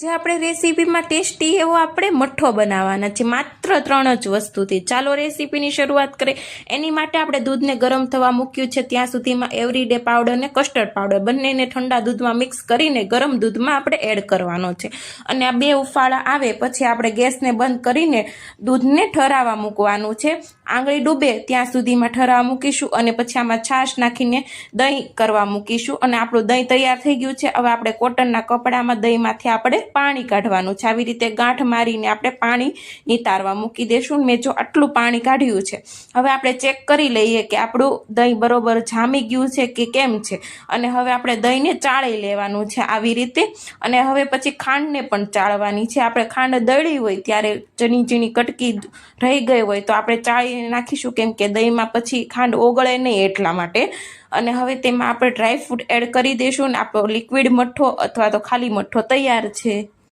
જે આપણે રેસીપીમાં ટેસ્ટી એવો આપણે મઠ્ઠો બનાવવાના છે માત્ર 3 જ વસ્તુથી। ચાલો રેસીપીની શરૂઆત કરીએ। એની માટે આપણે દૂધને ગરમ થવા મૂક્યું છે, ત્યાં સુધીમાં એવરીડે પાવડર અને કસ્ટર્ડ પાવડર બંનેને ઠંડા દૂધમાં મિક્સ કરીને ગરમ દૂધમાં આપણે એડ કરવાનો છે। અને આ 2 ઉફાળા આવે પછી આપણે ગેસને બંધ કરીને દૂધને ઠરાવા મૂકવાનું છે। આંગળી ડૂબે ત્યાં સુધીમાં ઠરાવા મૂકીશું અને પછી આમાં છાશ નાખીને દહીં કરવા મૂકીશું અને આપણું દહીં તૈયાર થઈ ગયું છે। હવે આપણે કોટનના કપડામાં દહીંમાંથી આપણે પાણી કાઢવાનું છે। આવી રીતે ગાંઠ મારીને આપણે પાણી નિતારવા મૂકી દેશું। મેં જો આટલું પાણી કાઢ્યું છે। હવે આપણે ચેક કરી લઈએ કે આપણું દહીં બરોબર જામી ગયું છે કે કેમ છે। અને હવે આપણે દહીંને ચાળી લેવાનું છે આવી રીતે। અને હવે પછી ખાંડને પણ ચાળવાની છે। આપણે ખાંડ દળી હોય ત્યારે ઝીણી ઝીણી કટકી રહી ગઈ હોય તો આપણે ચાળીને નાખીશું, કેમ કે દહીંમાં પછી ખાંડ ઓગળે નહીં એટલા માટે। અને હવે તેમાં આપણે ડ્રાય ફ્રૂટ એડ કરી દઈશું ને આપણો લિક્વિડ મઠ્ઠો અથવા તો ખાલી મઠ્ઠો તૈયાર છે।